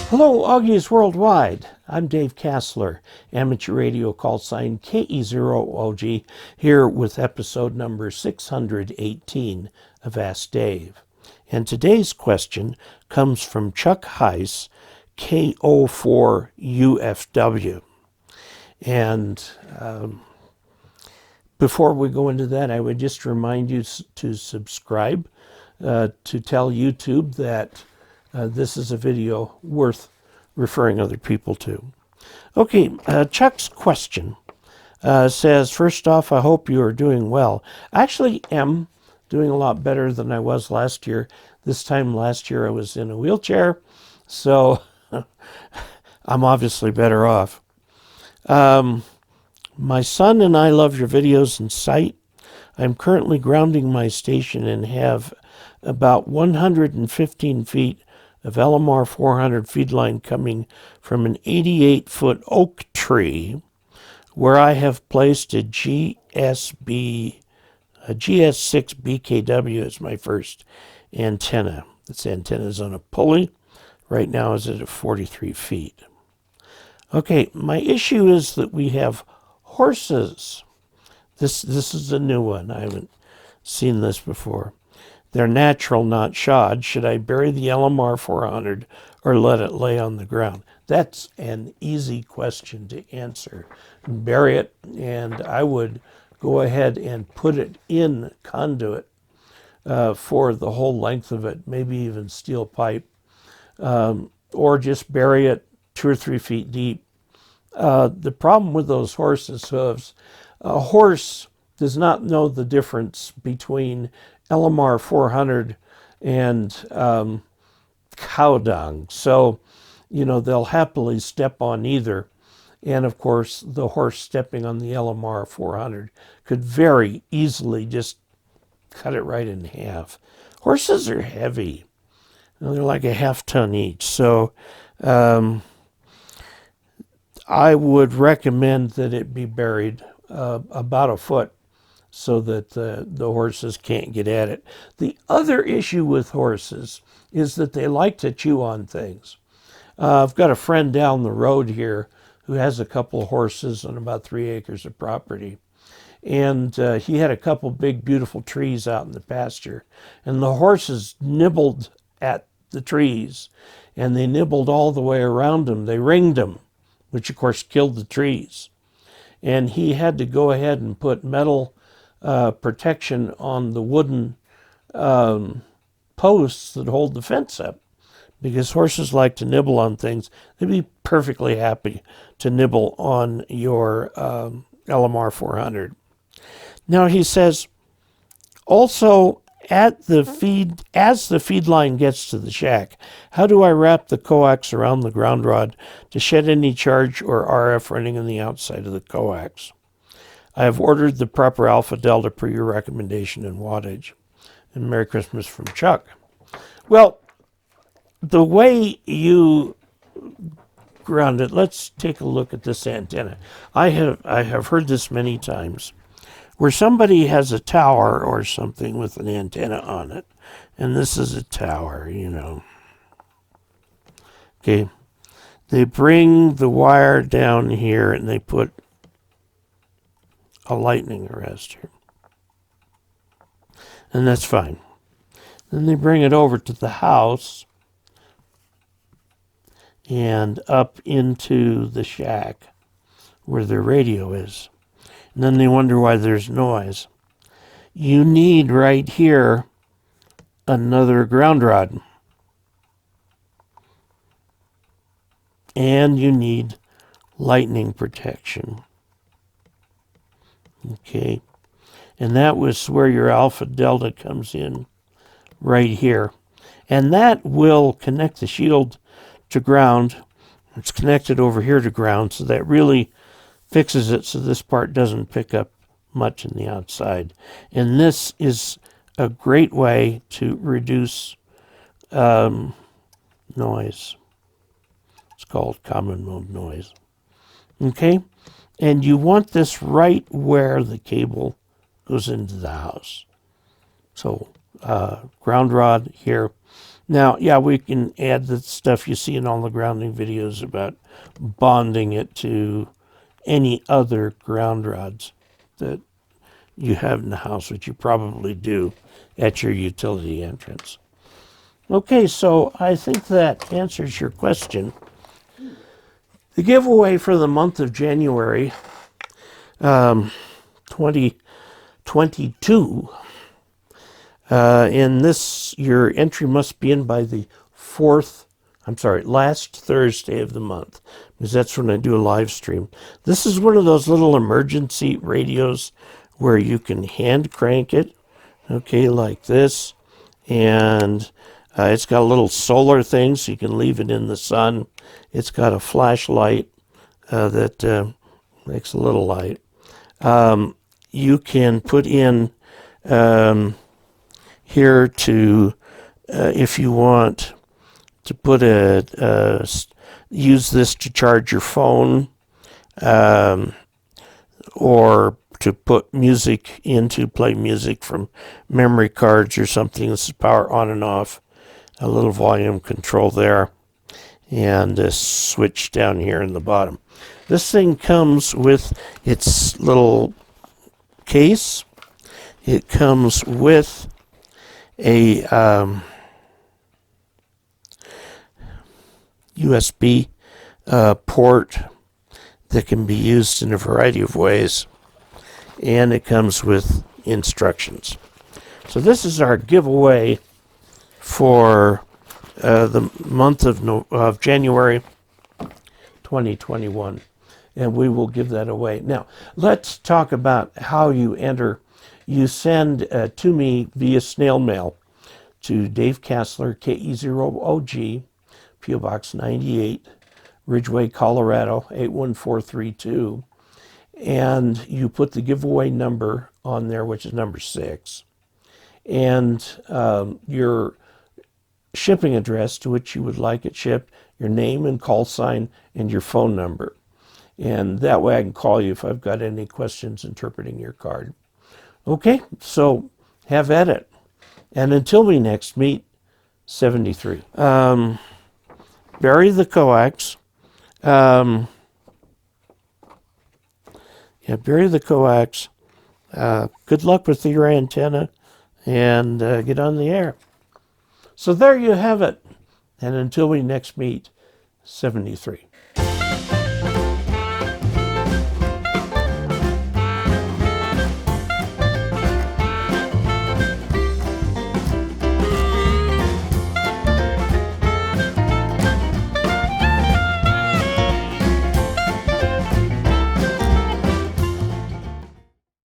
Hello, Augies Worldwide. I'm Dave Kassler, amateur radio call sign KE0OG, here with episode number 618 of Ask Dave. And today's question comes from Chuck Heiss, KO4UFW. And before we go into that, I would just remind you to subscribe, to tell YouTube that this is a video worth referring other people to. Okay, Chuck's question says, first off, I hope you are doing well. I actually am doing a lot better than I was last year. This time last year I was in a wheelchair, so I'm obviously better off. My son and I love your videos and site. I'm currently grounding my station and have about 115 feet of LMR-400 feed line coming from an 88-foot oak tree where I have placed a GS6 BKW as my first antenna. This antenna is on a pulley. Right now is at 43 feet. Okay, my issue is that we have horses. This is a new one. I haven't seen this before. They're natural, not shod. Should I bury the LMR-400 or let it lay on the ground? That's an easy question to answer. Bury it, and I would go ahead and put it in conduit for the whole length of it, maybe even steel pipe, or just bury it 2 or 3 feet deep. The problem with those horses' hooves, a horse does not know the difference between LMR-400 and cow dung. So, they'll happily step on either. And of course, the horse stepping on the LMR-400 could very easily just cut it right in half. Horses are heavy. They're like a half-ton each. So I would recommend that it be buried about a foot so that the horses can't get at it. The other issue with horses is that they like to chew on things. I've got a friend down the road here who has a couple of horses on about 3 acres of property. And he had a couple big, beautiful trees out in the pasture. And the horses nibbled at the trees. And they nibbled all the way around them. They ringed them, which of course killed the trees. And he had to go ahead and put metal protection on the wooden posts that hold the fence up, because horses like to nibble on things. They'd be perfectly happy to nibble on your LMR-400. Now he says, also as the feed line gets to the shack, how do I wrap the coax around the ground rod to shed any charge or RF running on the outside of the coax? I have ordered the proper alpha delta per your recommendation in wattage. And Merry Christmas from Chuck. Well, the way you ground it, let's take a look at this antenna. I have heard this many times, where somebody has a tower or something with an antenna on it, and this is a tower, Okay, they bring the wire down here and they put a lightning arrestor. And that's fine. Then they bring it over to the house and up into the shack where their radio is. And then they wonder why there's noise. You need right here another ground rod. And you need lightning protection. Okay, and that was where your alpha delta comes in, right here. And that will connect the shield to ground. It's connected over here to ground, so that really fixes it so this part doesn't pick up much in the outside. And this is a great way to reduce noise. It's called common mode noise. Okay? And you want this right where the cable goes into the house. So ground rod here. Now, yeah, we can add the stuff you see in all the grounding videos about bonding it to any other ground rods that you have in the house, which you probably do at your utility entrance. Okay, so I think that answers your question. The giveaway for the month of January 2022, in this, your entry must be in by the last Thursday of the month, because that's when I do a live stream. This is one of those little emergency radios where you can hand crank it, okay, like this, and it's got a little solar thing so you can leave it in the sun. It's got a flashlight that makes a little light. You can put in here to, if you want to put use this to charge your phone, or to put music in to play music from memory cards or something. This is power on and off, a little volume control there, and a switch down here in the bottom. This thing comes with its little case. It comes with a USB port that can be used in a variety of ways, and it comes with instructions. So this is our giveaway for the month of January 2021, and we will give that away. Now, let's talk about how you enter. You send to me via snail mail to Dave Kassler, KE0OG, P.O. Box 98, Ridgeway, Colorado, 81432. And you put the giveaway number on there, which is number 6, and your shipping address to which you would like it shipped, your name and call sign, and your phone number. And that way I can call you if I've got any questions interpreting your card. Okay, so have at it. And until we next meet, 73. Bury the coax. Bury the coax. Good luck with your antenna, and get on the air. So there you have it. And until we next meet, 73.